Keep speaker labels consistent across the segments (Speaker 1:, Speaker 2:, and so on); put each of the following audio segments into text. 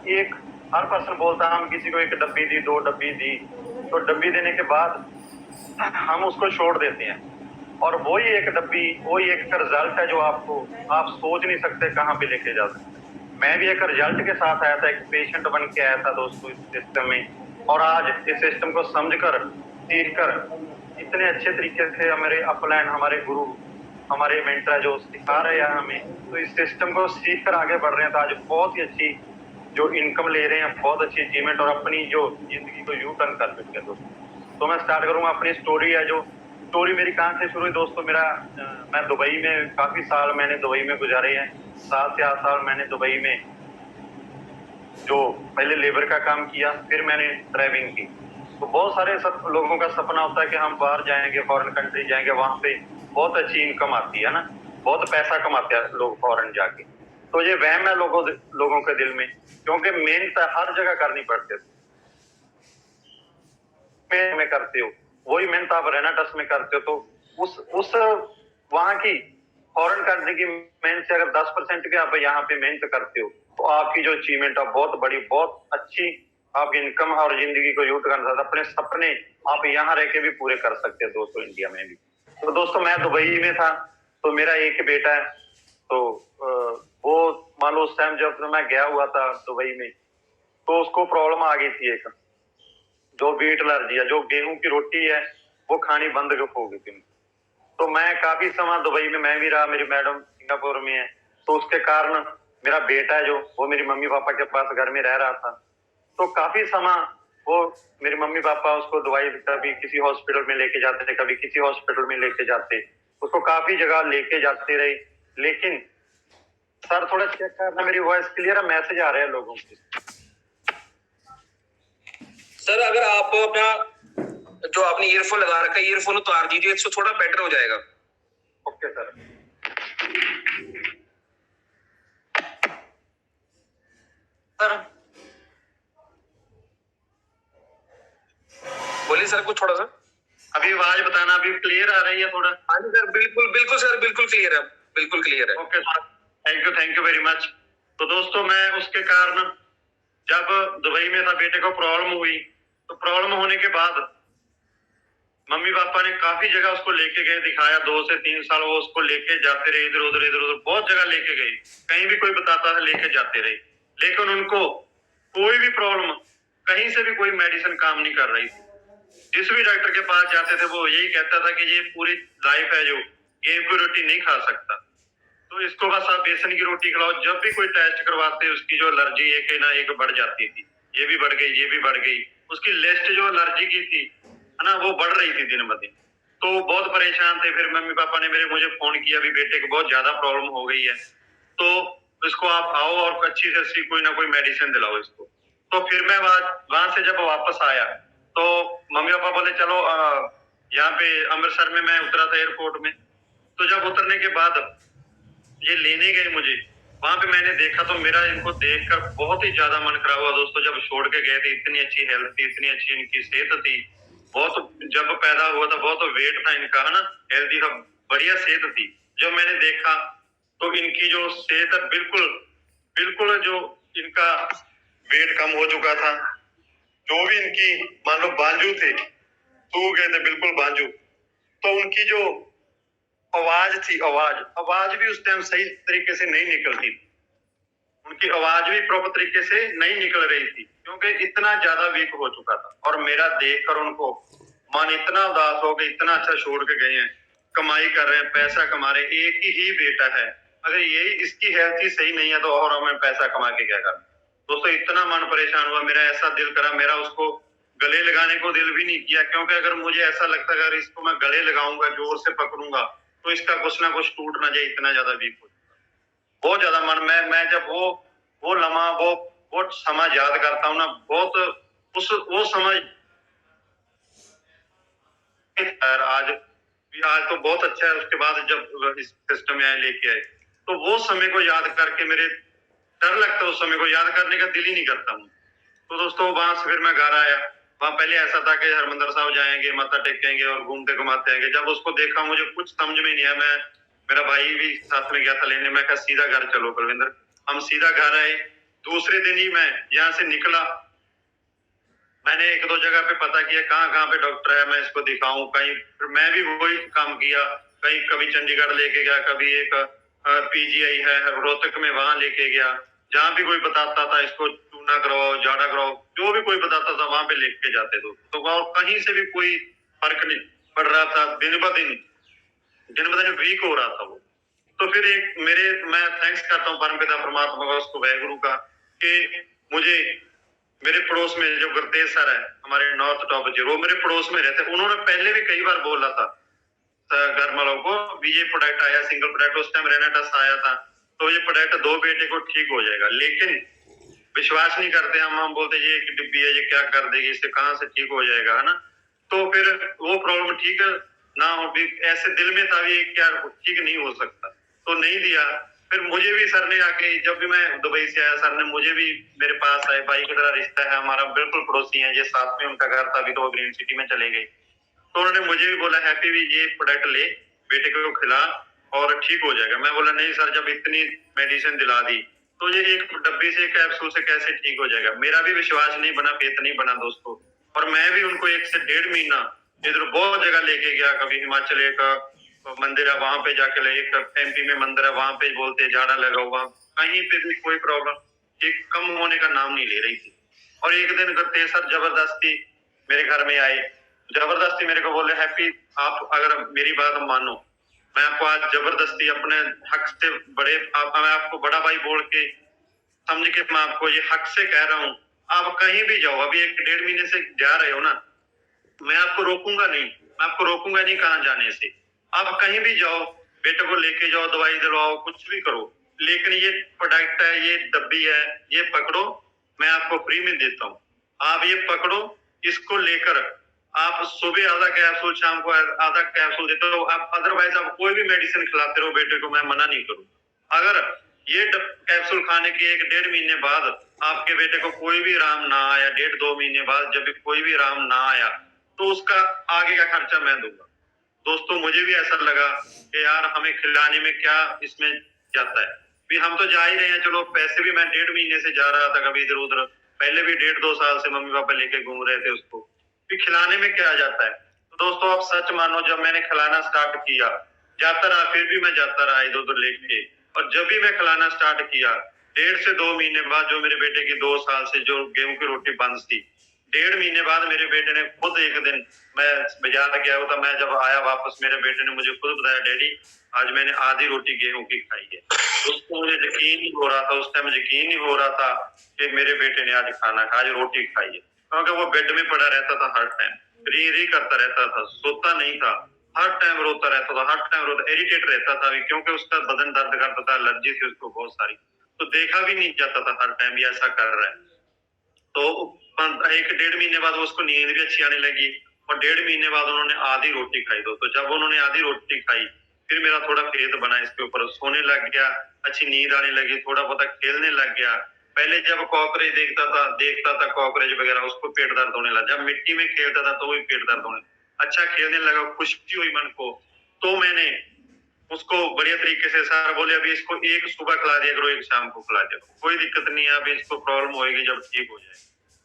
Speaker 1: एक हर पर्सन बोलता है हम किसी को 1 डब्बी दी, 2 डब्बी दी, तो डब्बी देने के बाद हम उसको छोड़ देते हैं और वही 1 डब्बी, वही एक रिजल्ट है जो आपको आप सोच नहीं सकते कहाँ पे लेके जा सकते। मैं भी एक रिजल्ट के साथ आया था, एक पेशेंट बन के आया था दोस्तों इस सिस्टम में, और आज इस सिस्टम को समझकर, सीखकर इतने अच्छे तरीके से हमारे अपलाइन, हमारे गुरु, हमारे मेंटर जो सिखा रहे हैं हमें, तो इस सिस्टम को सीख कर आगे बढ़ रहे हैं। तो आज बहुत ही अच्छी जो इनकम ले रहे हैं, बहुत अच्छी अचीवमेंट, और अपनी जो जिंदगी को यू टर्न कर चुके हैं दोस्तों। तो मैं स्टार्ट करूंगा अपनी स्टोरी है जो स्टोरी मेरी कहाँ से शुरू हुई दोस्तों। मेरा मैं दुबई में काफी साल मैंने दुबई में गुजारे हैं, 7 से 8 साल मैंने दुबई में जो पहले लेबर का काम किया, फिर मैंने ड्राइविंग की। तो बहुत सारे लोगों का सपना होता है कि हम बाहर जाएंगे, फॉरेन कंट्री जाएंगे, वहां पे बहुत अच्छी इनकम आती है ना, बहुत पैसा कमाते हैं लोग फॉरेन जाके। तो ये वहम है लोगों के दिल में, क्योंकि मेहनत हर जगह करनी पड़ती है। में करते हो वही मेहनत आप रहना टस में करते हो, तो उस वहां की फॉरेन कंट्री की मेहनत से अगर 10% भी आप यहाँ पे मेहनत करते हो, तो आपकी जो अचीवमेंट है बहुत बड़ी, बहुत अच्छी आपकी इनकम और जिंदगी को यूट कर सकते, अपने सपने आप यहाँ रह के भी पूरे कर सकते हैं दोस्तों, इंडिया में भी। तो दोस्तों मैं दुबई में था, तो मेरा एक बेटा है, तो वो मान लो उस टाइम जब मैं गया हुआ था दुबई में, तो उसको प्रॉब्लम आ गई थी एक, जो वीट एलर्जी है, जो गेहूं की रोटी है वो खानी बंद हो गई थी। तो मैं काफी समय दुबई में मैं भी रहा, मेरी मैडम सिंगापुर में है, तो उसके कारण मेरा बेटा है जो वो मेरी मम्मी पापा के पास घर में रह रहा था। तो काफी समय वो मेरे मम्मी पापा उसको दवाई कभी किसी हॉस्पिटल में लेके जाते थे, कभी किसी हॉस्पिटल में लेके जाते, उसको काफी जगह लेके जाते रहे। लेकिन सर थोड़ा चेक करना, मेरी वॉइस क्लियर है, मैसेज आ रहे हैं लोगों की।
Speaker 2: सर अगर आप अपना जो आपने ईयरफोन लगा रखा है ईयरफोन उतार दीजिए तो थोड़ा बेटर हो जाएगा।
Speaker 1: Okay sir.
Speaker 2: सर बोलिए सर, कुछ थोड़ा सा
Speaker 1: अभी आवाज बताना, अभी क्लियर आ रही है थोड़ा?
Speaker 2: हाँ जी सर, बिल्कुल बिल्कुल सर, बिल्कुल क्लियर है, बिल्कुल क्लियर है।
Speaker 1: Okay sir, thank you very much. तो दोस्तों मैं उसके कारण जब दुबई में था, बेटे को प्रॉब्लम हुई, तो प्रॉब्लम होने के बाद मम्मी पापा ने काफी जगह उसको लेके गए, दिखाया, 2 से 3 साल वो उसको लेके जाते रहे, इधर उधर इधर उधर बहुत जगह लेके गए, कहीं भी कोई बताता था लेके जाते रहे, लेकिन उनको कोई भी प्रॉब्लम, कहीं से भी कोई मेडिसिन काम नहीं कर रही थी। जिस भी डॉक्टर के पास जाते थे वो यही कहता था कि ये पूरी लाइफ है जो गेहूं की रोटी नहीं खा सकता, तो इसको बस आप बेसन की रोटी खिलाओ। जब भी कोई टेस्ट करवाते उसकी जो एलर्जी एक ना एक बढ़ जाती थी, ये भी बढ़ गई, ये भी बढ़ गई, उसकी लिस्ट जो एलर्जी की थी है ना वो बढ़ रही थी दिन ब दिन। तो बहुत परेशान थे। फिर मम्मी पापा ने मुझे फोन किया, अभी बेटे को बहुत ज्यादा प्रॉब्लम हो गई है, तो इसको आप आओ और अच्छी से अच्छी कोई ना कोई मेडिसिन दिलाओ इसको। तो फिर मैं वहां से जब वापस आया तो मम्मी पापा बोले चलो यहाँ पे अमृतसर में मैं उतरा था एयरपोर्ट में। तो जब उतरने के बाद ये लेने गए मुझे, वहां पे मैंने देखा तो मेरा इनको देखकर बहुत ही ज्यादा मन खराब हुआ दोस्तों। जब छोड़ के गए थे, इतनी अच्छी हेल्थ थी, इतनी अच्छी इनकी सेहत थी, बहुत, जब पैदा हुआ था बहुत वेट था इनका है ना, हेल्थी था, बढ़िया सेहत थी। जब मैंने देखा तो इनकी जो सेहत है बिल्कुल बिल्कुल, जो इनका वेट कम हो चुका था, जो भी इनकी मान लो बांजू थे, सूख गए थे बिल्कुल बांजू। तो उनकी जो आवाज थी, आवाज भी उस टाइम सही तरीके से नहीं निकलती, उनकी आवाज भी प्रॉपर तरीके से नहीं निकल रही थी, क्योंकि इतना ज्यादा वीक हो चुका था। और मेरा देखकर उनको मन इतना उदास हो गया, इतना अच्छा छोड़ के गए हैं, कमाई कर रहे हैं, पैसा कमा रहे हैं, एक ही बेटा है, अगर यही इसकी हेल्थ ही सही नहीं है तो और हमें पैसा कमा के क्या करना। दोस्तों इतना मन परेशान हुआ मेरा, ऐसा दिल करा मेरा उसको गले लगाने को दिल भी नहीं किया, क्योंकि अगर मुझे ऐसा लगता है अगर इसको मैं गले लगाऊंगा, जोर से पकड़ूंगा, तो इसका कुछ ना कुछ टूट ना जाए, इतना ज्यादा वीक हो। बहुत ज्यादा मन, मैं जब वो लम्हा, वो समय याद करता हूँ ना, बहुत वो समय आज तो बहुत अच्छा है। उसके बाद जब इस सिस्टम में आए, लेके आए, तो वो समय को याद करके मेरे डर लगता है, उस समय को याद करने का दिल ही नहीं करता हूँ। तो दोस्तों वहां से फिर मैं घर आया। वहां पहले ऐसा था कि हरमंदिर साहब जाएंगे, माथा टेकेंगे और घूमते घुमाते आएंगे। जब उसको देखा मुझे कुछ समझ में नहीं आया, मेरा भाई भी साथ में गया था लेने, मैं कहा सीधा घर चलो कुलविंदर। हम सीधा घर आए, दूसरे दिन ही मैं यहाँ से निकला। मैंने एक दो जगह पे पता किया कहाँ कहाँ पे डॉक्टर है, मैं इसको दिखाऊं कहीं। फिर मैं भी वही काम किया, कहीं कभी चंडीगढ़ लेके गया, कभी एक पीजीआई है रोहतक में, वहां लेके गया। जहाँ भी कोई बताता था इसको चूना करवाओ, जाड़ा करवाओ, जो भी कोई बताता था वहां पे लेके जाते थे। तो वहां कहीं से भी कोई फर्क नहीं पड़ रहा था। दिन ब दिन वीक हो रहा था वो। तो फिर एक मैं थैंक्स करता हूँ परमपिता परमात्मा का, उसको वाहेगुरु का, कि मुझे मेरे पड़ोस में जो गुरतेज सर है हमारे नॉर्थ टॉप जी, वो मेरे पड़ोस में रहते। उन्होंने पहले भी कई बार बोला था घर वालों को भी ये प्रोडक्ट आया, सिंगल प्रोडक्ट, उस टाइम रेनाटस आया था, तो ये प्रोडक्ट 2 बेटे को ठीक हो जाएगा। लेकिन विश्वास नहीं करते हम बोलते ये एक डिब्बी है, ये क्या कर देगी, इससे कहाँ से ठीक हो जाएगा, है ना। तो फिर वो प्रॉब्लम ठीक ना हो भी, ऐसे दिल में था भी क्या ठीक नहीं हो सकता, तो नहीं दिया। फिर मुझे भी सर ने आके, जब भी मैं दुबई से आया, सर ने मुझे भी मेरे पास आए, भाई की तरह रिश्ता है हमारा, बिल्कुल पड़ोसी है, ये साथ में उनका घर था, अभी तो वो ग्रीन सिटी में चले गए। तो उन्होंने मुझे भी बोला हैप्पी भी ये प्रोडक्ट ले, बेटे को खिला और ठीक हो जाएगा। मैं बोला नहीं सर, जब इतनी मेडिसिन दिला दी तो ये एक डब्बी से कैप्सूल से कैसे ठीक हो जाएगा। मेरा भी विश्वास नहीं बना, फेथ नहीं बना दोस्तों। और मैं भी उनको 1 से 1.5 महीना इधर बहुत जगह लेके गया, कभी हिमाचल एक मंदिर है वहां पे जाके ले, एक एमपी में मंदिर है वहां पे बोलते झाड़ा लगा हुआ, कहीं पे भी कोई प्रॉब्लम ठीक कम होने का नाम नहीं ले रही थी। और एक दिन करते सर जबरदस्ती मेरे घर में आए, जबरदस्ती मेरे को बोले हैप्पी आप अगर मेरी बात मानो, मैं आपको आज जबरदस्ती अपने हक से मैं आपको बड़ा भाई बोल के समझ के मैं आपको ये हक से कह रहा हूँ, आप कहीं भी जाओ, अभी 1 डेढ़ महीने से जा रहे हो ना, मैं आपको रोकूंगा नहीं, मैं आपको रोकूंगा नहीं कहाँ जाने से। आप कहीं भी जाओ, बेटे को लेके जाओ, दवाई दिलवाओ, कुछ भी करो, लेकिन ये प्रोडक्ट है, ये डब्बी है, ये पकड़ो, मैं आपको फ्री में देता हूँ। आप ये पकड़ो, इसको लेकर आप सुबह आधा कैप्सूल, शाम को आधा कैप्सूल देते हो। आप अदरवाइज आप कोई भी मेडिसिन खिलाते रहो बेटे को, मैं मना नहीं करूँ। अगर ये कैप्सूल खाने के 1 डेढ़ महीने बाद आपके बेटे को कोई भी आराम ना आया, 1.5 2 महीने बाद जब कोई भी आराम ना आया, तो उसका आगे का खर्चा मैं दूंगा। दोस्तों मुझे भी ऐसा लगा कि यार हमें खिलाने में क्या इसमें जाता है, भी हम तो जा ही रहे हैं, चलो पैसे भी मैं 1.5 महीने से जा रहा था कभी इधर उधर, पहले भी 1.5 2 साल से मम्मी पापा लेके घूम रहे थे उसको, भी खिलाने में क्या जाता है। तो दोस्तों आप सच मानो, जब मैंने खिलाना स्टार्ट किया, जाता रहा, फिर भी मैं जाता रहा इधर उधर लेके, और जब भी मैं खिलाना स्टार्ट किया 1.5 से 2 महीने बाद, जो मेरे बेटे की 2 साल से जो गेहूं की रोटी बंद थी, 1.5 महीने बाद मेरे बेटे ने खुद एक दिन, मैं बाजार गया हुआ था, मैं जब आया वापस, मेरे बेटे ने मुझे खुद बताया डैडी आज मैंने आधी रोटी गेहूं की खाई है। दोस्तों मुझे यकीन नहीं हो रहा था, उस टाइम यकीन नहीं हो रहा था कि मेरे बेटे ने आज खाना खाया, आज रोटी खाई है। क्योंकि वो बेड में पड़ा रहता था हर टाइम, री री करता रहता था, सोता नहीं था, हर टाइम रोता रहता था, हर टाइम रोता, इरिटेट रहता था, क्योंकि उसका बदन दर्द करता था, एलर्जी थी उसको बहुत सारी, तो देखा भी नहीं जाता था हर टाइम ये ऐसा कर रहा है। तो 1 डेढ़ महीने बाद उसको नींद भी अच्छी आने लगी, और 1.5 महीने बाद उन्होंने आधी रोटी खाई। तो जब उन्होंने आधी रोटी खाई, फिर मेरा थोड़ा फेथ बना इसके ऊपर, सोने लग गया, अच्छी नींद आने लगी, थोड़ा बहुत खेलने लग गया। पहले जब कॉकरोच देखता था कॉकरोच वगैरह, उसको पेट दर्द होने लगा, जब मिट्टी में खेलता था तो भी पेट दर्द होने, अच्छा खेलने लगा, खुशी हुई मन को। तो मैंने उसको बढ़िया तरीके से, सर बोले अभी इसको एक सुबह खिला दिया करो, एक शाम को खिला दिया करो, कोई दिक्कत नहीं है, अभी इसको प्रॉब्लम होगी जब ठीक हो जाए।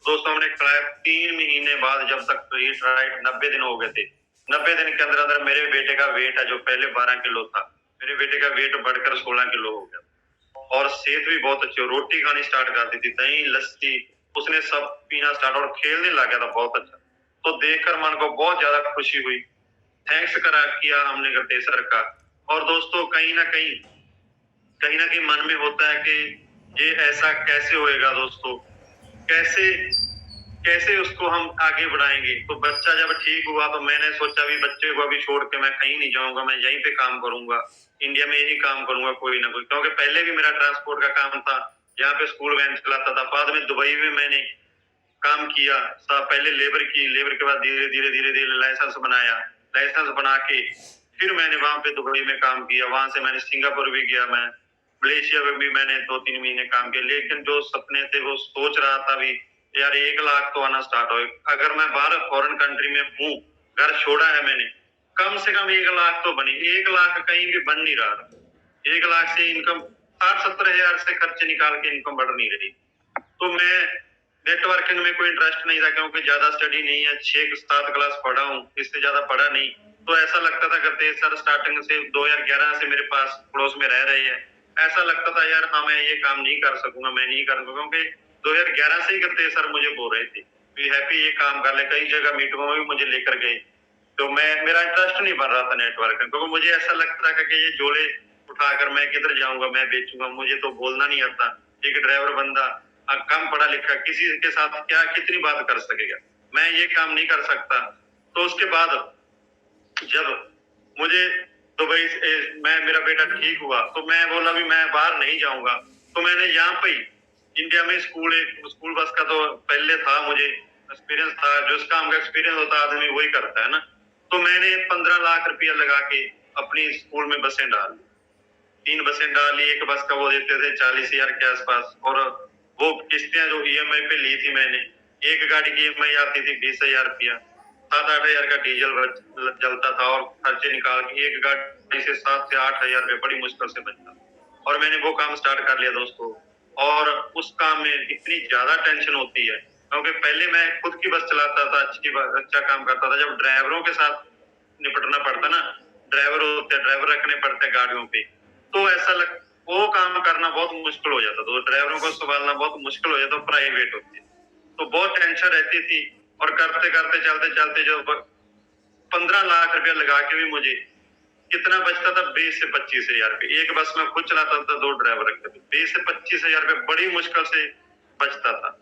Speaker 1: दोस्तों हमने खिलाया 3 महीने बाद, जब तक हीट राइट 90 दिन हो गए थे, 90 दिन के अंदर अंदर मेरे बेटे का वेट है, जो पहले 12 किलो था, मेरे बेटे का वेट बढ़कर 16 किलो हो गया, और सेहत भी बहुत अच्छी, रोटी खानी स्टार्ट कर दी थी, दही लस्सी उसने सब पीना स्टार्ट, और खेलने लग गया था बहुत अच्छा। तो देखकर मन को बहुत ज्यादा खुशी हुई, थैंक्स किया हमने गद्दे सर का। और दोस्तों कहीं ना कहीं मन में होता है कि ये ऐसा कैसे होएगा दोस्तों, कैसे कैसे उसको हम आगे बढ़ाएंगे। तो बच्चा जब ठीक हुआ तो मैंने सोचा भी बच्चे को अभी छोड़ के मैं कहीं नहीं जाऊंगा, मैं यहीं पे काम करूंगा, इंडिया में यही काम करूंगा कोई ना कोई, क्योंकि पहले भी मेरा ट्रांसपोर्ट का काम था, यहाँ पे स्कूल वैन चलाता था, बाद में दुबई में मैंने काम किया, पहले लेबर की, लेबर के बाद धीरे धीरे लाइसेंस बनाया, लाइसेंस बना के फिर मैंने वहां पे दुबई में काम किया, वहां से मैंने सिंगापुर भी गया, मैं मलेशिया में भी मैंने 2 3 महीने काम किया। लेकिन जो सपने थे वो सोच रहा था भी यार 1 लाख तो आना स्टार्ट हो, अगर मैं बाहर फॉरेन कंट्री में हूँ, घर छोड़ा है मैंने, कम से कम 1 लाख तो बनी, 1 लाख कहीं भी बन नहीं रहा, 1 लाख से इनकम 60 70 हजार से खर्चे निकाल के इनकम बढ़ नहीं रही। तो मैं नेटवर्किंग में कोई इंटरेस्ट नहीं था, क्योंकि ज्यादा स्टडी नहीं है, 6-7 क्लास पढ़ा हूँ, इससे ज्यादा पढ़ा नहीं। तो ऐसा लगता था करते सर स्टार्टिंग से 2011 से मेरे पास पड़ोस में रह रहे हैं, ऐसा लगता था यार हाँ मैं ये काम नहीं कर सकूंगा, मैं नहीं कर सकूंगा, क्योंकि 2011 से ही करते सर मुझे बोल रहे थे कि हैप्पी ये काम कर ले, कई जगह मीटिंगों में भी मुझे लेकर गए। तो मेरा इंटरेस्ट नहीं बन रहा था नेटवर्क में, क्योंकि मुझे ऐसा लगता था कि ये झोले उठाकर मैं किधर जाऊंगा, मैं बेचूंगा, मुझे तो बोलना नहीं आता। एक ड्राइवर बंदा कम पढ़ा लिखा किसी के साथ क्या कितनी बात कर सकेगा, मैं ये काम नहीं कर सकता। तो उसके बाद जब मुझे दुबई से मेरा बेटा ठीक हुआ, तो मैं बोला भी मैं बाहर नहीं जाऊंगा। तो मैंने यहाँ पे इंडिया में स्कूल बस का तो पहले था, मुझे एक्सपीरियंस था, जिस काम का एक्सपीरियंस होता है आदमी वही करता है ना। तो मैंने 15 लाख रुपया लगा के अपनी स्कूल में बसें डाल दी, 3 बसें डाली। एक बस का वो देते थे 40,000 के आसपास, और वो किस्तें जो ईएमआई पे ली थी मैंने, एक गाड़ी की ईएमआई आती थी 20,000 रुपया, 7-8 हजार का डीजल जलता था, और खर्चे निकाल के एक गाड़ी से 7 से 8 हजार रुपये बड़ी मुश्किल से बचता। और मैंने वो काम स्टार्ट कर लिया दोस्तों। और उस काम में इतनी ज्यादा टेंशन होती है, क्योंकि पहले मैं खुद की बस चलाता था, अच्छा काम करता था। जब ड्राइवरों के साथ निपटना पड़ता ना, ड्राइवर होते हैं, ड्राइवर रखने पड़ते हैं गाड़ियों पे, तो ऐसा वो काम करना बहुत मुश्किल हो जाता, तो ड्राइवरों को संभालना बहुत मुश्किल हो जाता, प्राइवेट होती है तो बहुत टेंशन रहती थी। और करते करते चलते चलते जो 15 लाख रुपया लगा के भी मुझे कितना बचता था, 20 से 25 हजार रुपये। एक बस में खुद चलाता था, 2 ड्राइवर रखते थे, 20 से 25 हजार रुपये बड़ी मुश्किल से बचता था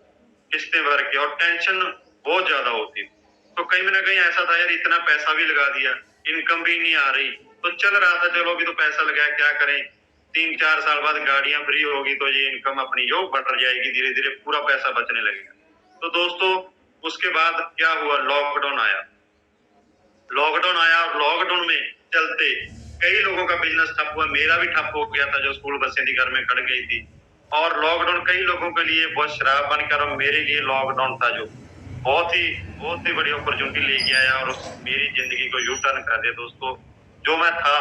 Speaker 1: किस्तें भर के, और टेंशन बहुत ज्यादा होती। तो कहीं ना कहीं ऐसा था यार इतना पैसा भी लगा दिया, इनकम भी नहीं आ रही, तो चल रहा था चलो अभी तो पैसा लगाया, क्या करें, 3-4 साल बाद गाड़ियां फ्री होगी तो ये इनकम अपनी जो बढ़ जाएगी, धीरे धीरे पूरा पैसा बचने लगेगा। तो दोस्तों उसके बाद क्या हुआ, लॉकडाउन आया। और लॉकडाउन में चलते कई लोगों का बिजनेस ठप हुआ, मेरा भी ठप हो गया था, जो स्कूल बसें थी घर में खड़ गई थी। और लॉकडाउन कई लोगों के लिए बहुत शराब बनकर, और मेरे लिए लॉकडाउन था जो बहुत ही बड़ी अपॉर्चुनिटी लेके आया, और मेरी जिंदगी को यू टर्न कर दिया दोस्तों। जो मैं था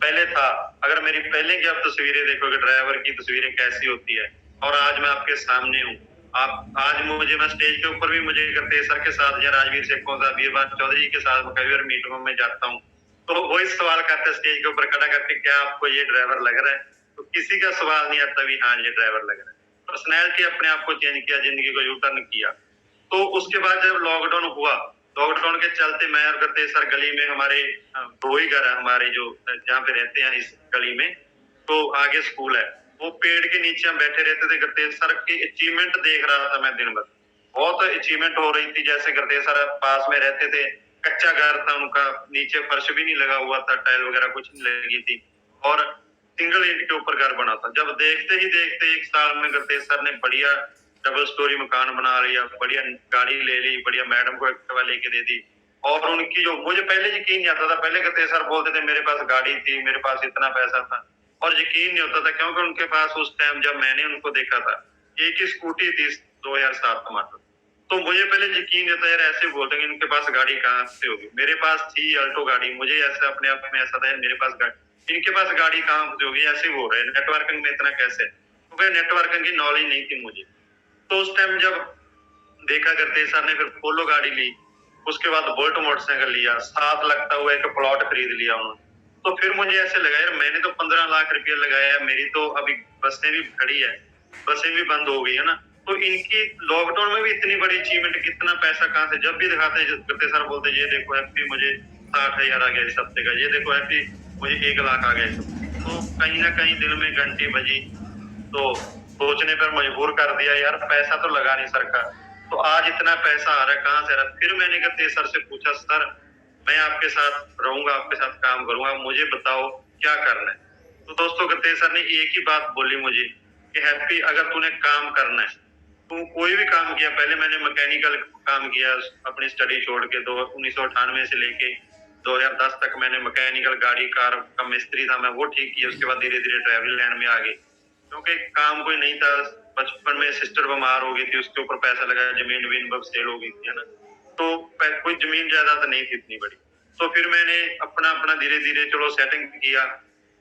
Speaker 1: पहले था, अगर मेरी पहले की आप तस्वीरें देखोगे, ड्राइवर की तस्वीरें कैसी होती है, और आज मैं आपके सामने हूँ। आप आज मुझे मैं स्टेज के ऊपर भी मुझे करते सर के साथ या राजवीर सेखों साहब, वीरबान चौधरी के साथ कई बार मीटिंगों में जाता हूँ, तो वही सवाल करते स्टेज के ऊपर खड़ा करके, क्या आपको ये ड्राइवर लग रहा है? तो किसी का सवाल नहीं आता भी हाँ ये ड्राइवर लग रहा है। पर्सनैलिटी अपने आप को चेंज किया, जिंदगी को यू टर्न किया। तो उसके बाद जब लॉकडाउन हुआ, लॉकडाउन के चलते मैं और करते सर गली में हमारे 2 ही घर है हमारे, जो जहाँ पे रहते हैं इस गली में, तो आगे स्कूल है, वो पेड़ के नीचे हम बैठे रहते थे। करते सर की अचीवमेंट देख रहा था मैं दिन भर, बहुत अचीवमेंट हो रही थी। जैसे करते सर पास में रहते थे, कच्चा घर था उनका, नीचे फर्श भी नहीं लगा हुआ था, टाइल वगैरह कुछ नहीं लगी थी, और सिंगल ईंट के ऊपर घर बना था। जब देखते ही देखते 1 साल में करते सर ने बढ़िया डबल स्टोरी मकान बना लिया, बढ़िया गाड़ी ले ली, बढ़िया मैडम को एक्टिवा लेके दे दी। और उनकी जो मुझे पहले यकीन नहीं आता था, पहले करते सर बोलते थे मेरे पास गाड़ी थी, मेरे पास इतना पैसा था, और यकीन नहीं होता था, क्योंकि उनके पास उस टाइम जब मैंने उनको देखा था एक ही स्कूटी थी 2007 टमाटर। तो मुझे पहले यकीन नहीं था यार, ऐसे बोलते हैं इनके पास गाड़ी कहाँ से होगी, मेरे पास थी अल्टो गाड़ी, मुझे ऐसा अपने आप में ऐसा था मेरे पास गाड़ी, इनके पास गाड़ी कहाँ से होगी, ऐसे बोल रहे हैं नेटवर्किंग में इतना कैसे, क्योंकि नेटवर्किंग की नॉलेज नहीं थी मुझे। तो उस टाइम जब देखा करते सर ने फिर पोलो गाड़ी ली, उसके बाद बोल्ट मोटरसाइकिल लिया, 7 लाख का हुआ एक प्लॉट खरीद लिया उन्होंने। तो फिर मुझे ऐसे लगा यार मैंने तो 15 लाख रुपया लगाया, मेरी तो अभी बसें भी खड़ी है, बसें भी बंद हो गई है ना। तो इनकी लॉकडाउन में भी इतनी बड़ी अचीवमेंट, कितना पैसा कहाँ से, जब भी दिखाते करते सर बोलते ये देखो हैप्पी मुझे 60,000 आ गया इस हफ्ते का, ये देखो हैप्पी मुझे 1 लाख आ गया इस हफ्ते। तो कहीं ना कहीं दिल में घंटी बजी, तो सोचने पर मजबूर कर दिया यार पैसा तो लगा नहीं सर का, तो आज इतना पैसा आ रहा है कहाँ से आ रहा है। फिर मैंने करते सर से पूछा, सर मैं आपके साथ रहूंगा, आपके साथ काम करूंगा, मुझे बताओ क्या करना है। तो दोस्तों करते सर ने एक ही बात बोली मुझे कि हैप्पी अगर तूने काम करना है, तू कोई भी काम किया, पहले मैंने मैकेनिकल काम किया अपनी स्टडी छोड़ के, 1998 से लेके 2010 तक मैंने मैकेनिकल गाड़ी कार का मिस्त्री था मैं, वो ठीक किया। उसके बाद धीरे धीरे ड्राइवरी लाइन में आ गई, क्योंकि काम कोई नहीं था। बचपन में सिस्टर बीमार हो गई थी, उसके ऊपर पैसा लगाया, जमीन वमीन सेल हो गई थी है ना, तो कोई जमीन जायदाद नहीं थी इतनी बड़ी। तो फिर मैंने अपना अपना धीरे धीरे चलो सेटिंग किया।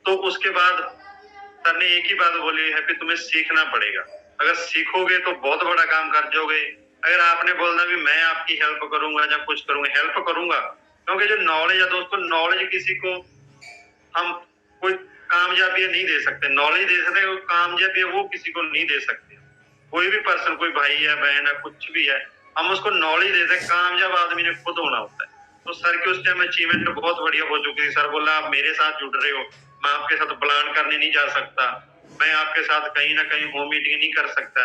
Speaker 1: तो उसके बाद सर ने एक ही बात बोली, हैप्पी तुम्हें सीखना पड़ेगा। अगर सीखोगे तो बहुत बड़ा काम कर जाओगे। अगर आपने बोलना भी मैं आपकी हेल्प करूंगा या कुछ करूंगा, हेल्प करूंगा, क्योंकि जो नॉलेज है दोस्तों, नॉलेज किसी को हम कोई कामयाबी नहीं दे सकते, नॉलेज दे सकते हैं, कामयाबी है वो किसी को नहीं दे सकते। कोई भी पर्सन, कोई भाई है, बहन है, कुछ भी है, हम उसको नॉलेज देते हैं, कामयाब आदमी ने खुद होना होता है। तो सर की उस टाइम अचीवमेंट बहुत बढ़िया हो चुकी थी। सर बोला आप मेरे साथ जुड़ रहे हो, मैं आपके साथ प्लान करने नहीं जा सकता, मैं आपके साथ कहीं ना कहीं होम मीटिंग नहीं कर सकता,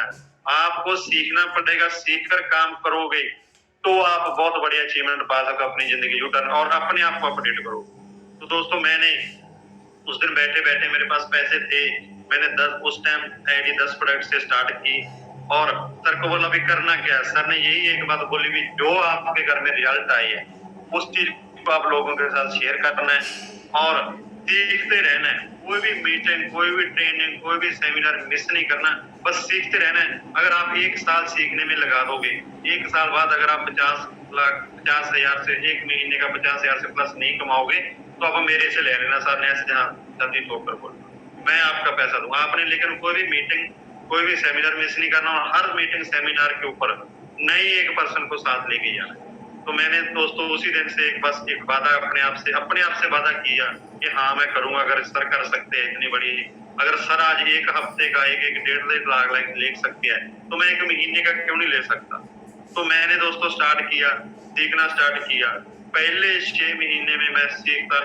Speaker 1: आपको सीखना पड़ेगा, सीख कर काम करोगे तो आप बहुत बढ़िया अचीवमेंट पा सको अपनी जिंदगी जुटन और अपने आप को अपडेट करो। तो दोस्तों मैंने उस दिन बैठे बैठे मेरे पास पैसे थे, मैंने 10 उस टाइम आईडी 10 प्रोडक्ट से स्टार्ट की और सर को बोला भी करना क्या है। सर ने यही एक बात बोली भी जो आपके घर में रिजल्ट आई है उस चीज को आप लोगों के साथ शेयर करना है और सीखते रहना है। कोई भी मीटिंग, कोई भी ट्रेनिंग, कोई भी सेमिनार मिस नहीं करना, बस सीखते रहना है। अगर आप 1 साल सीखने में लगा दोगे, 1 साल बाद अगर आप 50,000 से 1 महीने का 50,000 से प्लस नहीं कमाओगे तो आप मेरे से ले लेना। सर ने ऐसे जल्दी ठोकर बोल, मैं आपका पैसा दूंगा। आपने लेकिन कोई भी मीटिंग, कोई भी सेमिनार मिस नहीं करना और हर मीटिंग सेमिनार के ऊपर नई एक पर्सन को साथ लेके जाना। तो मैंने दोस्तों उसी दिन से एक वादा अपने आप से वादा किया कि हाँ मैं करूंगा। अगर सर कर सकते हैं इतनी बड़ी, अगर सर आज एक हफ्ते का 1-1.5 लाख ले सकते हैं तो मैं 1 महीने का क्यों नहीं ले सकता। तो मैंने दोस्तों स्टार्ट किया, सीखना स्टार्ट किया। पहले 6 महीने में मैं सीखता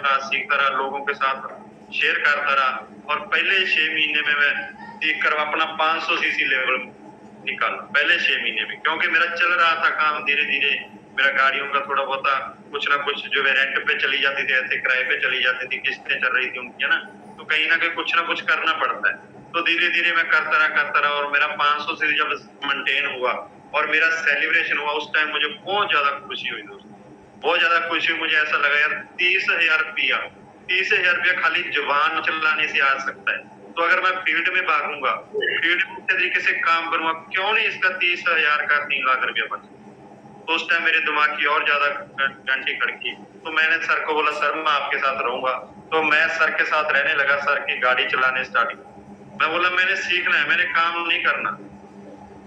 Speaker 1: रहा, लोगों के साथ शेयर करता रहा और पहले 6 महीने में मैं सीख कर अपना 500 सीसी लेवल निकाला पहले 6 महीने में, क्योंकि मेरा चल रहा था काम धीरे धीरे। मेरा गाड़ियों का थोड़ा बहुत कुछ ना कुछ जो रेंट पे चली जाती थी, ऐसे किराए पे चली जाती थी, किस्तें चल रही थी उनकी, है ना, तो कहीं ना कहीं कुछ ना कुछ करना पड़ता है। तो धीरे धीरे मैं करता रहा और मेरा 500 से जब मेंटेन हुआ और मेरा सेलिब्रेशन हुआ उस टाइम मुझे बहुत ज्यादा खुशी हुई दोस्तों, बहुत ज्यादा खुशी हुई। मुझे ऐसा लगा यार 30,000 रुपया खाली जुबान चलाने से आ सकता है, तो अगर मैं फील्ड में भागूंगा, फील्ड में अच्छे तरीके से काम करूंगा, क्यों नहीं इसका 30,000 का 3 लाख रुपया बच। तो उस टाइम मेरे दिमाग की और ज्यादा घंटी खड़की। तो मैंने सर को बोला सर मैं आपके साथ रहूंगा। तो मैं सर के साथ रहने लगा, सर की गाड़ी चलाने स्टार्ट की। मैं बोला मैंने सीखना है, मैंने काम नहीं करना।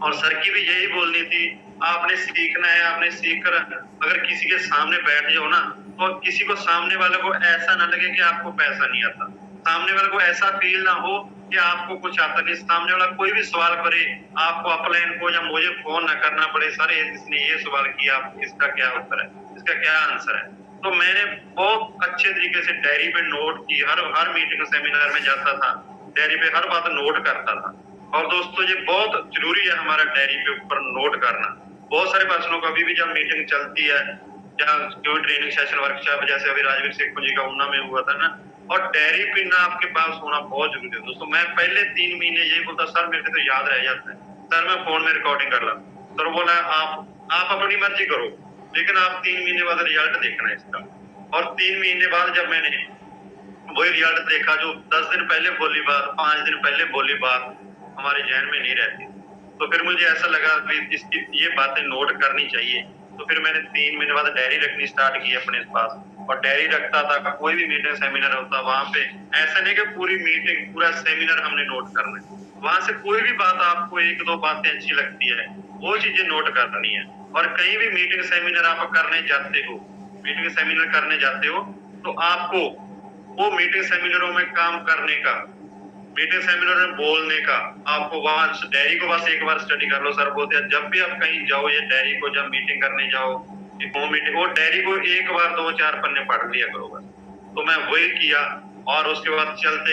Speaker 1: और सर की भी यही बोलनी थी, आपने सीखना है, आपने सीख कर अगर किसी के सामने बैठ जाओ ना तो किसी को, सामने वाले को ऐसा ना लगे कि आपको पैसा नहीं आता, सामने वाले को ऐसा फील ना हो कि आपको कुछ आता नहीं। सामने वाला कोई भी सवाल करे, आपको अपलाइन को या मुझे फोन ना करना पड़े, सर इसने ये सवाल किया, इसका क्या उत्तर है, इसका क्या आंसर है। तो मैंने बहुत अच्छे तरीके से डायरी पे नोट की, हर मीटिंग सेमिनार में जाता था, डायरी पे हर बात नोट करता था। और दोस्तों ये बहुत जरूरी है हमारा डायरी पे ऊपर नोट करना। बहुत सारे पर्सनों को अभी भी जब मीटिंग चलती है या जो ट्रेनिंग सेशन वर्कशॉप जैसे अभी राजवीर सिंह जी का ऊना में हुआ था ना, और डायरी पे ना आपके पास होना बहुत जरूरी है दोस्तों। मैं पहले 3 महीने यही बोलता सर मेरे को तो याद रह जाता है, सर मैं फोन में रिकॉर्डिंग कर ला। सर बोला आप अपनी मर्जी करो, लेकिन आप 3 महीने बाद रिजल्ट देखना है इसका। और 3 महीने बाद जब मैंने वही रिजल्ट देखा, जो 10 दिन पहले बोली बात, 5 दिन पहले बोली बात हमारे जहन में नहीं रहती, तो फिर मुझे ऐसा लगा कि इसकी ये बातें नोट करनी चाहिए। तो फिर मैंने 3 महीने बाद डायरी रखनी स्टार्ट की अपने पास, और डायरी रखता था। कोई भी मीटिंग सेमिनार होता वहां पे ऐसा नहीं कि पूरी मीटिंग पूरा सेमिनार हमने नोट करना है, वहां से कोई भी बात आपको 1-2 बातें अच्छी लगती है वो चीजें नोट करनी है। और कहीं भी मीटिंग सेमिनार आप करने जाते हो, मीटिंग सेमिनार करने जाते हो तो आपको वो मीटिंग सेमिनारों में काम करने का, मीटिंग सेमिनार में बोलने का, आपको वहां डायरी को बस एक बार स्टडी कर लो। सर बोलते हैं जब भी आप कहीं जाओ ये डायरी को, जब मीटिंग करने जाओ, मीटिंग, वो डायरी को एक बार 2-4 पन्ने पढ़ लिया करो बस। तो मैं वही किया और उसके बाद चलते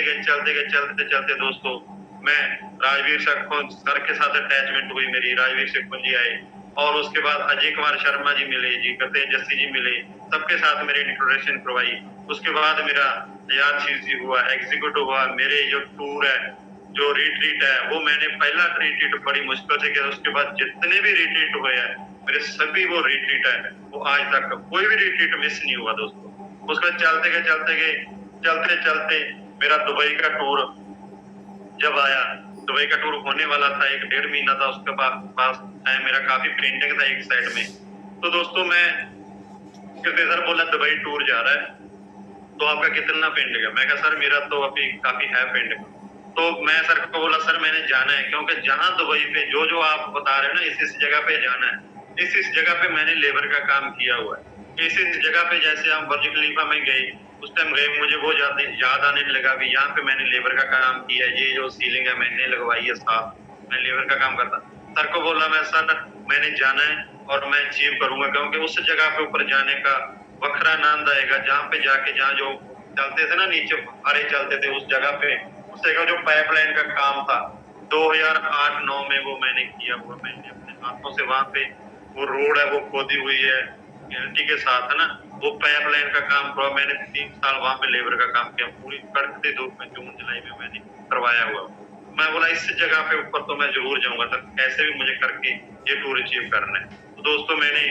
Speaker 1: चलते दोस्तों मैं राजवीर सर के साथ अटैचमेंट हुई मेरी। राजवीर सिंह जी आए और उसके बाद अजय कुमार शर्मा जी मिले, जी तेजस्वी जी मिले, सबके साथ मेरी इंट्रोडक्शन करवाई। उसके बाद मेरा जी हुआ, एग्जीक्यूटिव हुआ। मेरे जो टूर है, जो रिट्रीट है, वो मैंने पहला रिट्रीट बड़ी मुश्किल से किया। उसके बाद जितने भी रिट्रीट हुए हैं मेरे सभी वो रिट्रीट है, वो आज तक कोई भी रिट्रीट मिस नहीं हुआ दोस्तों। उसके चलते चलते मेरा दुबई का टूर जब आया, दुबई का टूर होने वाला था, 1-1.5 महीना था उसके पास मेरा काफी पेंडिंग था एक साइड में। तो दोस्तों मैं सर बोला दुबई टूर जा रहा है तो आपका कितना पेंडिंग है। मैं कहा सर मेरा तो अभी काफी है पेंडिंग। तो मैं सर को बोला सर मैंने जाना है, क्योंकि जहाँ दुबई पे जो जो आप बता रहे हैं ना इस जगह पे जाना है, इस जगह पे मैंने लेबर का काम किया हुआ है। इस जगह पे जैसे हम बुर्ज खलीफा में गए, उस टाइम गए मुझे वो याद आने लगा भी यहाँ पे मैंने लेबर का काम किया है, ये जो सीलिंग है मैंने लगवाई है साफ, मैं लेबर का काम करता। सर को बोला मैं सर मैंने जाना है और मैं अचीव करूंगा, क्योंकि उस जगह पे ऊपर जाने का वखरा आनंद आएगा, जहाँ पे जाके जहाँ जो चलते थे ना नीचे फुहारे चलते थे उस जगह पे, उस जगह जो पाइपलाइन का काम था 2008-9 में वो मैंने किया हुआ, मैंने अपने हाथों से वहां पे वो रोड है वो खोदी हुई है गिल्टी के साथ है ना, वो पाइपलाइन का काम हुआ। मैंने 3 साल वहां पे लेबर का काम किया, पूरी कड़कती धूप में जून जुलाई में मैंने करवाया हुआ। मैं बोला इस जगह पे ऊपर तो मैं जरूर जाऊंगा, तब कैसे भी मुझे करके ये टूर अचीव करना है। तो दोस्तों मैंने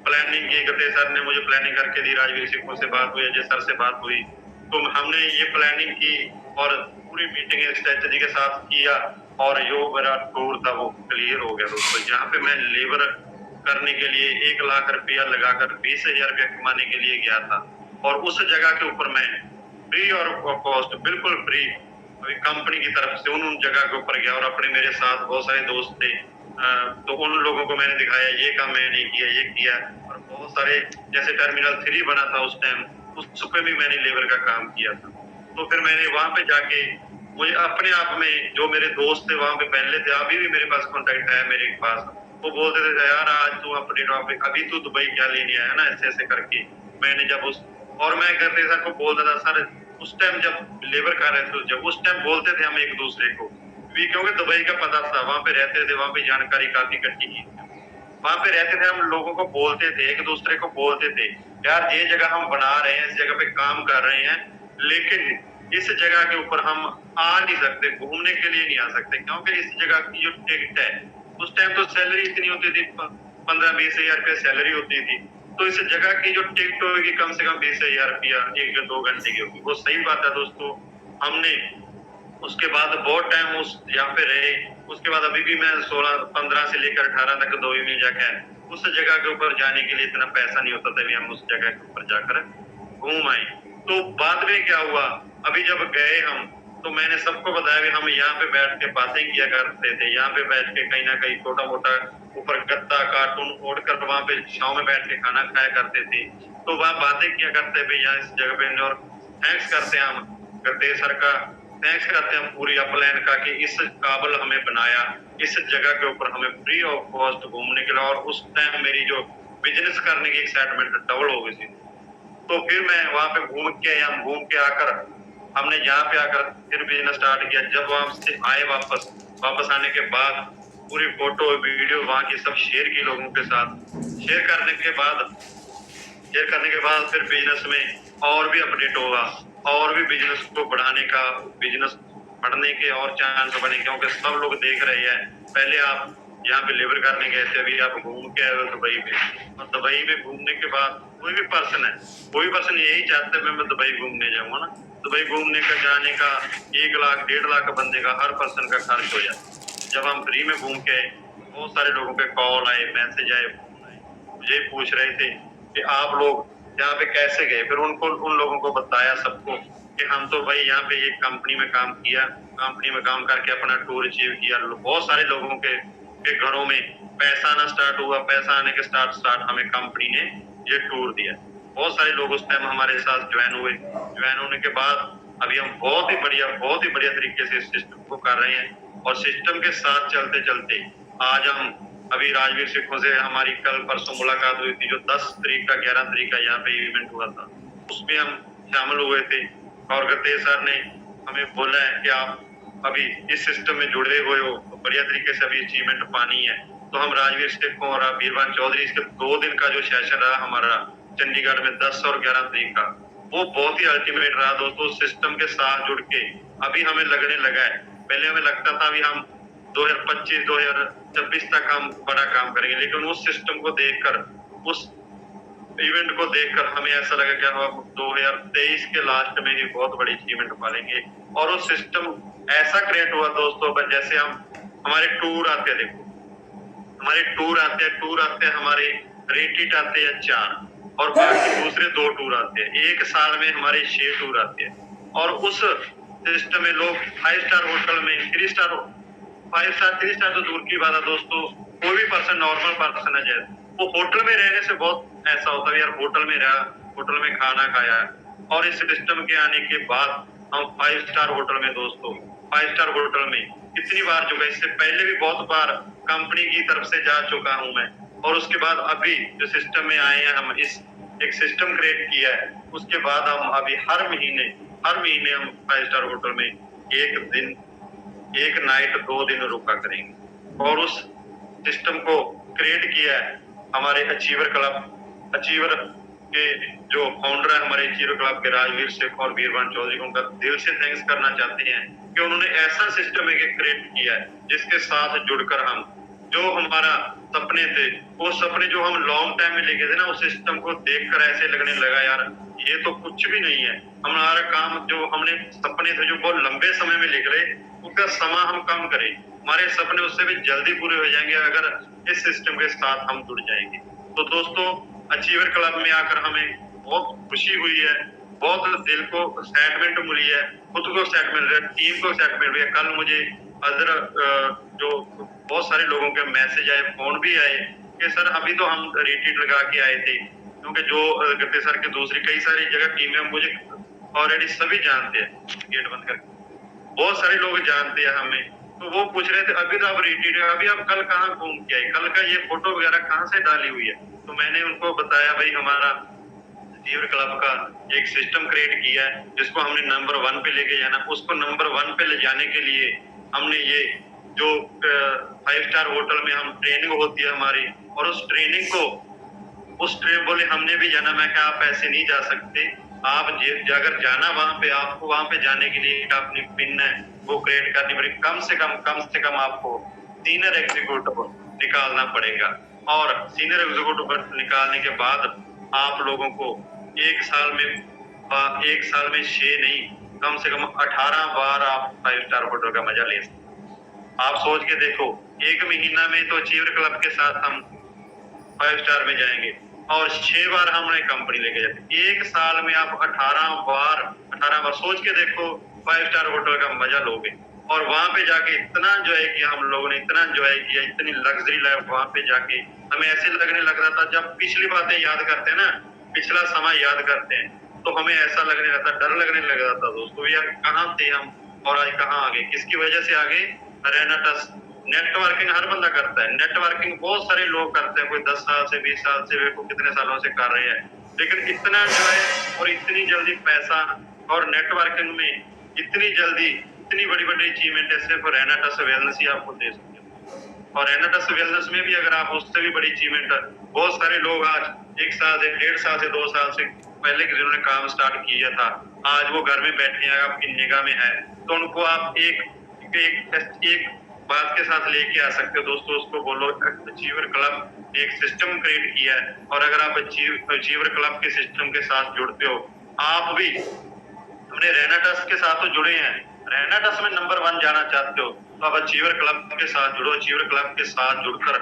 Speaker 1: प्लानिंग की, गते सर ने मुझे प्लानिंग करके दी, राजवीर सिंह से बात हुई, अजय सर से बात हुई, तो हमने ये प्लानिंग की और पूरी मीटिंग स्ट्रेटजी के साथ किया और जो मेरा टूर था वो क्लियर हो गया दोस्तों। जहाँ पे मैं लेबर करने के लिए 1 लाख रुपया लगाकर 20,000 रुपया कमाने के लिए गया था, और उस जगह के ऊपर मैं फ्री और कॉस्ट बिल्कुल फ्री अभी कंपनी की तरफ से उन जगह के ऊपर गया, और अपने मेरे साथ बहुत सारे दोस्त थे, तो उन लोगों को मैंने दिखाया ये काम मैंने किया, ये किया। और बहुत सारे जैसे टर्मिनल 3 बना था उस टाइम, उस पे भी मैंने लेबर का काम किया था। तो फिर मैंने वहां पे जाके मुझे अपने आप में जो मेरे दोस्त थे वहां पे पहले थे, अभी भी मेरे पास कॉन्टेक्ट है मेरे पास, वो बोलते थे यार आज तू अपनी टॉपिक अभी तू दुबई क्या लेने आया ना, ऐसे ऐसे करके। मैंने जब उस और मैं करते सर को बोलता था सर उस टाइम जब लेबर कर रहे थे, जब उस टाइम बोलते थे हम एक दूसरे को भी, क्योंकि दुबई का पता था, वहां पे रहते थे, वहां पे जानकारी काफी इकट्ठी की, वहां पे रहते थे, हम लोगों को बोलते थे, एक दूसरे को बोलते थे यार ये जगह हम बना रहे हैं, इस जगह पे काम कर रहे हैं, लेकिन इस जगह के ऊपर हम आ नहीं सकते, घूमने के लिए नहीं आ सकते, क्योंकि इस जगह की जो टिकट है उस टाइम तो सैलरी इतनी होती थी, 15-20 हजार रुपया सैलरी होती थी, तो इस जगह की जो टिकट होगी कम से कम 20,000 रुपया 1 या 2 घंटे की होगी। वो सही बात है दोस्तों। हमने उसके बाद बहुत टाइम उस यहाँ पे रहे, उसके बाद अभी भी मैं 15 से लेकर 18 तक दुबई में जाकर उस जगह के ऊपर जाने के लिए इतना पैसा नहीं होता था भी हम उस जगह के ऊपर जाकर घूम आए। तो बाद में क्या हुआ, अभी जब गए हम तो मैंने सबको बताया कि हम यहाँ पे बैठ के बातें किया करते थे, यहाँ पे बैठ के कहीं ना कहीं छोटा मोटा ऊपर गद्दा कार्टून ओढ़कर वहां पे छाव में बैठ के खाना खाया करते थे, तो वहां बातें किया करते थे यहाँ इस जगह पे। और थैंक्स करते हैं हम गद्दे सर का, थैंक्स करते हैं हम पूरी अपलैंड का कि इस काबिल हमें बनाया, इस जगह के ऊपर हमें फ्री ऑफ कॉस्ट घूमने के लिए, और उस टाइम मेरी जो बिजनेस करने की एक्साइटमेंट डबल हो गई थी। तो फिर मैं वहां पे घूम के आकर हमने यहाँ पे आकर फिर बिजनेस स्टार्ट किया। जब वहां से आए वापस आने के बाद पूरी फोटो वीडियो वहां की सब शेयर की लोगों के साथ, शेयर करने के बाद फिर बिजनेस में और भी अपडेट होगा, और भी बिजनेस को बढ़ाने का, बिजनेस बढ़ने के और चांस बने, क्योंकि सब लोग देख रहे हैं। पहले आप यहाँ पे लेबर करने गए थे, अभी आप घूम के आए हो दुबई में, और दुबई में घूमने के बाद कोई भी पर्सन यही चाहता है मैं दुबई घूमने जाऊंगा ना, दुबई घूमने का जाने का 1 लाख 1.5 लाख बंदे का हर पर्सन का खर्च हो जाए। जब हम फ्री में घूम के बहुत सारे लोगों के कॉल आए, मैसेज आए, मुझे पूछ रहे थे कि आप लोग यहाँ पे कैसे गए। फिर उन लोगों को बताया सबको कि हम तो भाई यहाँ पे एक कंपनी में काम किया, कंपनी में काम करके अपना टूर अचीव किया। बहुत सारे लोगों के घरों में पैसा आना स्टार्ट हुआ, पैसा आने के स्टार्ट हमें कंपनी ने ये टूर दिया। बहुत सारे लोग उस टाइम हमारे साथ ज्वाइन हुए। ज्वाइन होने के बाद अभी हम बहुत ही बढ़िया तरीके से इस सिस्टम को कर रहे हैं, और सिस्टम के साथ चलते चलते आज हम अभी राजवीर सिंह से हमारी कल परसों मुलाकात हुई थी, जो 10 तारीख का 11 तारीख का यहाँ पे इवेंट हुआ था, उसमें हम शामिल हुए थे। और गद्दे सर ने हमें बोला है कि आप अभी इस सिस्टम में जुड़े हुए हो तो बढ़िया तरीके से अभी अचीवमेंट पानी है। तो हम राजवीर सिंह और बीरबान चौधरी इसके 2 दिन का जो सेशन रहा हमारा चंडीगढ़ में 10 और 11 तारीख का, वो बहुत ही अल्टीमेट रहा दोस्तों। सिस्टम के साथ जुड़ के अभी हमें लगने लगा है, पहले हमें लगता था अभी हम 2025-2026 तक हम बड़ा काम करेंगे, लेकिन उस सिस्टम को देखकर, उस इवेंट को देखकर हमें ऐसा लगा कि हम 2023 के लास्ट में ही बहुत बड़ी अचीवमेंट पालेंगे। और वो सिस्टम ऐसा क्रिएट हुआ दोस्तों, जैसे हम हमारे टूर आते हैं, देखो हमारे टूर आते हैं हमारे रेटिट आते हैं 4, और बाकी दूसरे 2 टूर आते हैं। एक साल में हमारे 6 टूर आते हैं, और उस सिस्टम में लोग 5 स्टार होटल में 3 स्टार 5 स्टार 3 स्टार तो दूर की बात है दोस्तों, कोई भी पर्सन नॉर्मल पर्सन है जैसे वो होटल में रहने से बहुत ऐसा होता है यार, होटल में रहा, होटल में खाना खाया, और इस सिस्टम के आने के बाद हम 5 स्टार होटल में दोस्तों 5 स्टार होटल में कितनी बार चुका, इससे पहले भी बहुत बार कंपनी की तरफ से जा चुका हूं मैं, और उसके बाद अभी जो सिस्टम में आए हैं हम इस एक सिस्टम क्रिएट किया है, उसके बाद हम अभी हर महीने हम 5 स्टार होटल में एक दिन एक नाइट 2 दिन रुका करेंगे, और उस सिस्टम को क्रिएट किया है हमारे अचीवर के जो फाउंडर है हमारे अचीवर क्लब के राजवीर शेख और वीरवान चौधरी को उनका दिल से थैंक्स करना चाहते हैं कि उन्होंने ऐसा सिस्टम एक क्रिएट किया है जिसके साथ जुड़कर हम जो हमारा सपने थे, वो सपने जो हम लॉन्ग टाइम में लेके थे ना, उस सिस्टम को देखकर ऐसे लगने लगा यार ये तो कुछ भी नहीं है, हमारा काम जो हमने सपने थे जो बहुत लंबे समय में लिख रहे उसका समय हम कम करें, हमारे सपने उससे भी जल्दी पूरे हो जाएंगे अगर इस सिस्टम के साथ हम जुड़ जाएंगे। तो दोस्तों अचीवर क्लब में आकर हमें बहुत खुशी हुई है, बहुत दिल को एक्साइटमेंट मिली है, खुद को एक्साइटमेंट मिल रहा है, टीम को एक्साइटमेंट मिली है। कल मुझे अदर जो बहुत सारे लोगों के मैसेज आए, फोन भी आए कि सर अभी तो हम रिट्रीट लगा के आए थे, क्योंकि जो गद्दे सर की दूसरी कई सारी जगह टीमें मुझे ऑलरेडी सभी जानते हैं, गेट बंद करके बहुत सारे लोग जानते हैं हमें, तो वो पूछ रहे थे अभी तो आप रिट्रीट है, अभी आप कल कहाँ घूम के आए, कल का ये फोटो वगैरह कहाँ से डाली हुई है। तो मैंने उनको बताया भाई हमारा जीवर क्लब का एक सिस्टम क्रिएट किया है जिसको हमने नंबर 1 पे लेके जाना, उसको नंबर 1 पे ले जाने के लिए हमने ये जो 5 स्टार होटल में हम ट्रेनिंग होती है हमारी, और उस ट्रेनिंग को उस ट्रेन बोले हमने भी जाना, मैं क्या आप ऐसे नहीं जा सकते, आप अगर जाना वहां पे आपको वहां पे जाने के लिए अपनी पिन है वो क्रिएट करनी पड़ेगी, कम से कम आपको सीनियर एग्जीक्यूटिव निकालना पड़ेगा, और सीनियर एग्जीक्यूटिव निकालने के बाद आप लोगों को एक साल में 6 नहीं कम से कम 18 बार आप 5 स्टार होटल का मजा ले सकते। आप सोच के देखो एक महीना में तो अचीवर क्लब के साथ हम 5 स्टार में जाएंगे और 6 बार हमने कंपनी लेके जाते, एक साल में आप 18 बार सोच के देखो 5 स्टार होटल का मजा लोगे, और वहां पे जाके इतना एंजॉय किया हम लोगों ने, इतना एंजॉय किया, इतनी लग्जरी लाइफ वहां पे जाके हमें ऐसे लगने लग रहा था, जब पिछली बातें याद करते हैं ना, पिछला समय याद करते हैं तो हमें ऐसा लगने लगता, डर लगने लग रहा था दोस्तों यार कहाँ थे हम और आज कहाँ आ गए, किसकी वजह से आ गए, रेनाटस। नेटवर्किंग हर बंदा करता है, नेटवर्किंग बहुत सारे लोग करते हैं, कोई 10 साल से 20 साल से को कितने सालों से कर रहे हैं, लेकिन इतना जो है और इतनी जल्दी पैसा और नेटवर्किंग में इतनी जल्दी इतनी बड़ी बड़ी अचीवमेंट है सिर्फ रेनाटस वेलनेस ही आपको दे सकते हैं, और रेनाटस वेलनेस में भी अगर आप उससे भी बड़ी अचीवमेंट है, बहुत सारे लोग आज 1 साल से 1.5 साल से 2 साल से पहले के जिन्होंने काम स्टार्ट किया था आज वो घर में बैठे हैं आपकी निगाह में है, तो उनको आप एक बात के साथ लेके आ सकते हो दोस्तों, उसको बोलो अचीवर क्लब एक सिस्टम क्रिएट किया है, और अगर आप अचीवर क्लब के सिस्टम के साथ जुड़ते हो, आप भी हमने रेनाटस के साथ तो जुड़े हैं, रेनाटस में नंबर 1 जाना चाहते हो तो आप अचीवर क्लब के साथ जुड़ो, अचीवर क्लब के साथ जुड़कर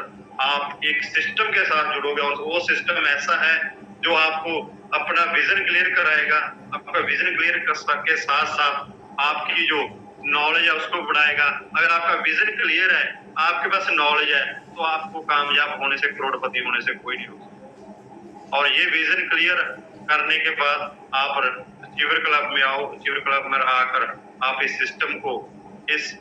Speaker 1: आप एक सिस्टम के साथ जुड़ोगे, और वो सिस्टम ऐसा है जो आपको अपना विजन क्लियर कराएगा, आपका विजन क्लियर के साथ साथ आपकी जो नॉलेज है उसको बढ़ाएगा। अगर आपका विजन क्लियर है, आपके पास नॉलेज है, तो आपको कामयाब होने से, करोड़पति होने से कोई नहीं हो सकता। और ये विजन क्लियर करने के बाद आप अचीवर क्लब में आओ, अचीवर क्लब में आकर आप इस सिस्टम को इस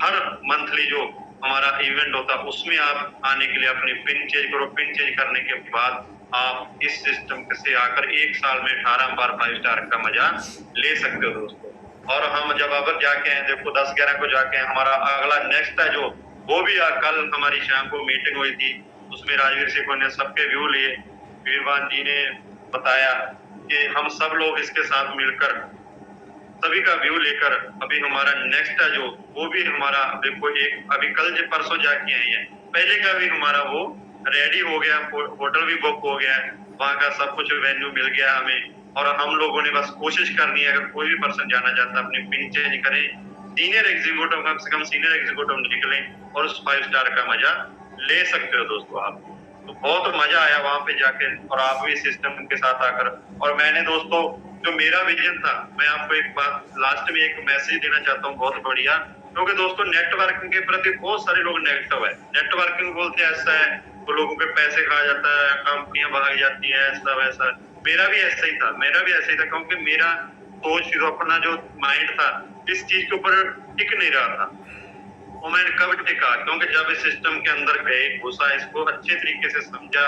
Speaker 1: हर मंथली जो हमारा इवेंट होता है उसमें आप आने के लिए अपनी पिन चेंज करो, पिन चेंज करने के बाद आप इस सिस्टम से आकर एक साल में 18 बार 5 स्टार का मजा ले सकते हो दोस्तों। और हम जब अब जाके हैं देखो 10-11 को जाके हमारा अगला नेक्स्ट है जो वो भी कल हमारी शाम को मीटिंग हुई थी, उसमें राजवीर सिंह ने सबके व्यू लिए, वीरवान जी ने बताया कि हम सब लोग इसके साथ मिलकर सभी का व्यू लेकर अभी हमारा नेक्स्ट है जो वो भी हमारा देखो एक अभी कल जो परसों जाके आए हैं, पहले का भी हमारा वो रेडी हो गया, होटल भी बुक हो गया है, वहाँ का सब कुछ वेन्यू मिल गया हमें, और हम लोगों ने बस कोशिश करनी है अगर कोई भी पर्सन जाना चाहता है अपनी पिन चेंज करें, सीनियर एग्जीक्यूटिव कम से कम सीनियर एग्जीक्यूटिव निकले और उस 5 स्टार का मजा ले सकते हो दोस्तों आप। तो बहुत मजा आया वहां पे जाके, और आप भी सिस्टम के साथ आकर, और मैंने दोस्तों जो मेरा विजन था, मैं आपको एक बात लास्ट में एक मैसेज देना चाहता हूँ बहुत बढ़िया, क्योंकि दोस्तों नेटवर्किंग के प्रति बहुत सारे लोग नेगेटिव है। नेटवर्किंग बोलते हैं ऐसा है, तो लोगों के पैसे खा जाता है, कंपनियां भाग जाती है, ऐसा वैसा। मेरा भी ऐसा ही था, क्योंकि मेरा सोच जो अपना जो माइंड था इस चीज के ऊपर टिक नहीं रहा था। वो मैंने कब टिका, क्योंकि जब इस सिस्टम के अंदर गए, घुसा, इसको अच्छे तरीके से समझा,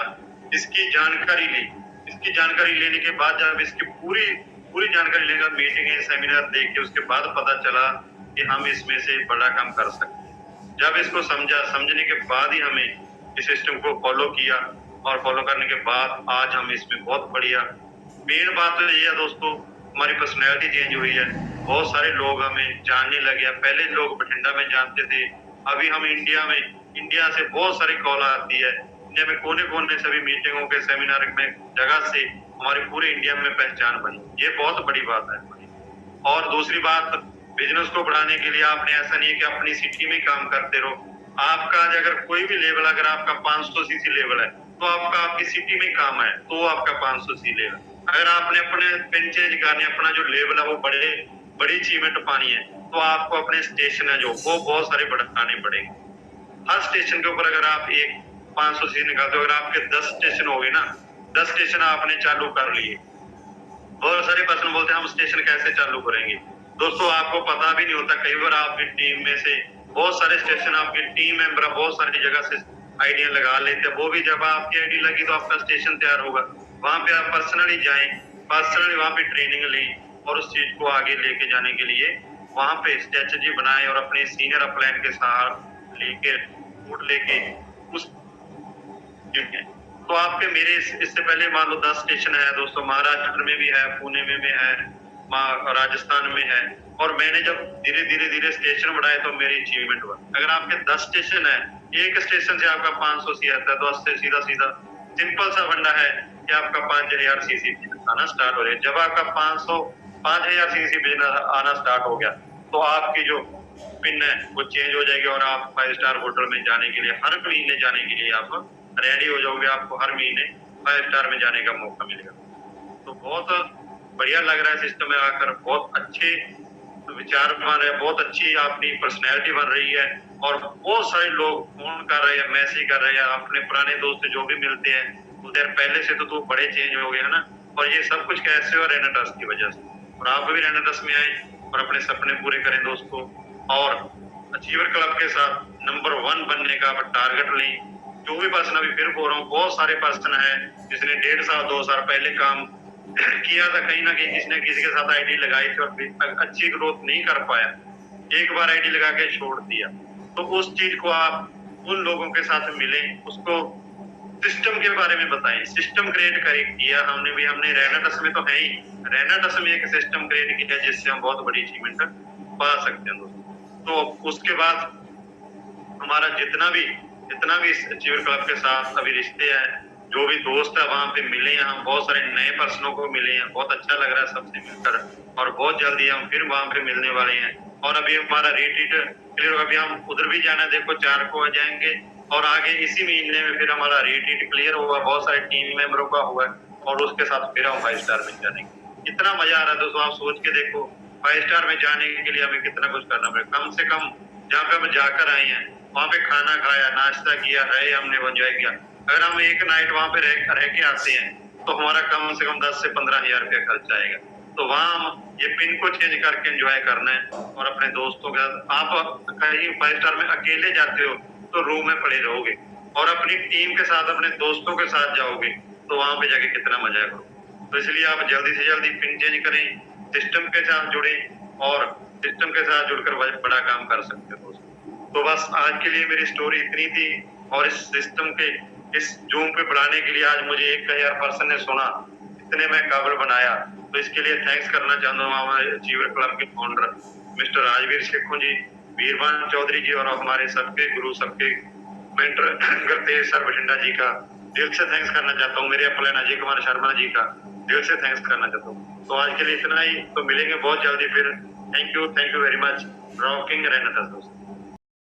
Speaker 1: इसकी जानकारी ली, इसकी जानकारी लेने के बाद जब इसकी पूरी पूरी जानकारी लेकर मीटिंग सेमिनार देख के उसके बाद पता चला कि हम इसमें से बड़ा काम कर सकते हैं। जब इसको समझा, समझने के बाद ही हमें इस सिस्टम को फॉलो किया, और फॉलो करने के बाद आज हम इसमें बहुत बढ़िया। मेन बात तो ये है दोस्तों, हमारी पर्सनैलिटी चेंज हुई है, बहुत सारे लोग हमें जानने लगे। पहले लोग बठिंडा में जानते थे, अभी हम इंडिया से बहुत सारी कॉल आती है, इंडिया में कोने कोने सभी मीटिंगों के सेमिनार में जगह से हमारे पूरे इंडिया में पहचान बनी। ये बहुत बड़ी बात है। और दूसरी बात, बिजनेस को बढ़ाने के लिए आपने ऐसा नहीं है कि अपनी सिटी में काम करते रहो। आपका अगर कोई भी लेवल, अगर आपका 500 सीसी लेवल है तो आपका आपकी सिटी में काम है तो आपका 500 सी लेवल। अगर आपने अपने पिन चेंज करने, अपना जो लेवल है वो बड़ी अचीवमेंट पानी है, तो आपको अपने स्टेशन है जो वो बहुत सारे बढ़ाने पड़ेंगे। हर स्टेशन के ऊपर अगर आप एक 500 सी निकालते हो, अगर आपके 10 स्टेशन हो गए ना, 10 स्टेशन आपने चालू कर लिए। बहुत सारे पर्सन बोलते हैं हम स्टेशन कैसे चालू करेंगे। दोस्तों आपको पता भी नहीं होता, कई बार आपकी टीम में से बहुत सारे स्टेशन, आपकी टीम मेंबर बहुत सारी जगह से आइडिया लगा लेते हैं, वो भी जब आपकी आईडी लगी तो आपका स्टेशन तैयार होगा। वहां पे आप पर्सनली जाएं, पर्सनली वहां पे ट्रेनिंग लें, और उस चीज को आगे लेके जाने के लिए वहां पे स्ट्रेटजी बनाएं, और अपने सीनियर अपलाइन के साथ लेके फूड लेके उस तो आपके मेरे इससे पहले मान लो 10 स्टेशन है दोस्तों, महाराष्ट्र में भी है, पुणे में भी है, राजस्थान में है, और मैंने जब धीरे स्टेशन बढ़ाए तो मेरी अचीवमेंट हुआ। अगर आपके 10 स्टेशन है, एक स्टेशन से आपका 500 सी आता है, तो उससे सीधा सिंपल सा फंडा है कि आपका 5000 सीसी आना स्टार्ट हो रहा है। जब आपका 5000 सीसी बिजनेस आना स्टार्ट हो गया तो आपकी जो पिन है वो चेंज हो जाएगी, और आप 5 स्टार होटल में जाने के लिए, हर महीने जाने के लिए आप रेडी हो जाओगे। आपको हर महीने 5 स्टार में जाने का मौका मिलेगा। तो बहुत बढ़िया लग रहा है सिस्टम में आकर, बहुत अच्छे विचार बन रहे हैं, बहुत अच्छी अपनी पर्सनैलिटी बन रही है, और बहुत सारे लोग फोन कर रहे हैं, मैसेज कर रहे हैं, अपने पुराने दोस्त जो भी मिलते हैं उधर पहले से तो बड़े चेंज हो गए है ना। और ये सब कुछ कैसे हो, रेनेटस की वजह से। और आप भी रेनेटस में आए और अपने सपने पूरे करें दोस्तों, और अचीवर क्लब के साथ नंबर 1 बनने का टारगेट लें। जो भी पर्सन, अभी फिर बोल रहा हूँ, बहुत सारे पर्सन है जिसने 1.5 साल 2 साल पहले काम किया था, कहीं ना कहीं किसी ने किसी के साथ आईडी लगाई थी और अच्छी ग्रोथ नहीं कर पाया, एक बार आईडी लगा के छोड़ दिया। तो उस चीज को आप उन लोगों के साथ मिलें, उसको सिस्टम के बारे में बताएं। सिस्टम क्रिएट किया हमने रेनेटस में तो है ही, रेनेटस में एक सिस्टम क्रिएट किया जिससे हम बहुत बड़ी अचीवमेंट पा सकते हैं दोस्तों। तो उसके बाद हमारा जितना भी अचीवर क्लब के साथ अभी रिश्ते हैं, जो भी दोस्त है वहां पे मिले हैं, हम बहुत सारे नए पर्सनों को मिले हैं, बहुत अच्छा लग रहा है सबसे मिलकर, और बहुत जल्दी हम फिर वहां पे मिलने वाले हैं। और अभी हमारा रेटिट क्लियर, अभी हम उधर भी जाना है, देखो 4 को आ जाएंगे, और आगे इसी महीने में फिर हमारा रेटिट क्लियर होगा, बहुत सारे टीम मेंबरों का हुआ है, और उसके साथ फिर हम 5 स्टार में जाएंगे। इतना मजा आ रहा है दोस्तों, आप सोच के देखो 5 स्टार में जाने के लिए हमें कितना कुछ करना पड़ेगा। कम से कम जहाँ पे हम जाकर आए हैं वहां पे खाना खाया, नाश्ता किया, रहे, हमने एंजॉय किया। अगर हम एक नाइट वहां पे रह के आते हैं तो हमारा कम से कम 10 से 15 हजार रुपया खर्च आएगा। तो वहां हम ये पिन को चेंज करके एंजॉय करना है, और अपने दोस्तों के साथ। आप कहीं 5 स्टार में अकेले जाते हो तो रूम में पड़े रहोगे, और अपनी टीम के साथ, अपने दोस्तों के साथ जाओगे तो वहां पे जाके कितना मजा करो। तो इसलिए आप जल्दी से जल्दी पिन चेंज करें, सिस्टम के साथ जुड़े, और सिस्टम के साथ जुड़कर बड़ा काम कर सकते हो दोस्तों। तो बस आज के लिए मेरी स्टोरी इतनी थी, और इस सिस्टम के इस जूम पे बढ़ाने के लिए आज मुझे 1000 पर्सन ने सुना, इतने मैं काबिल बनाया। तो इसके लिए थैंक्स करना चाहता हूँ हमारे अचीवर क्लब के फाउंडर मिस्टर राजवीर शेखों जी, वीरवान चौधरी जी, और हमारे सबके गुरु, सबके मेंटर गुरतेज सर बठिंडा जी का दिल से थैंक्स करना चाहता हूँ। मेरे अपलाइन अजय कुमार शर्मा जी का दिल से थैंक्स करना चाहता हूँ। तो आज के लिए इतना ही, तो मिलेंगे बहुत जल्दी फिर। Thank you very much. Rocking रेनेटस दोस्तों।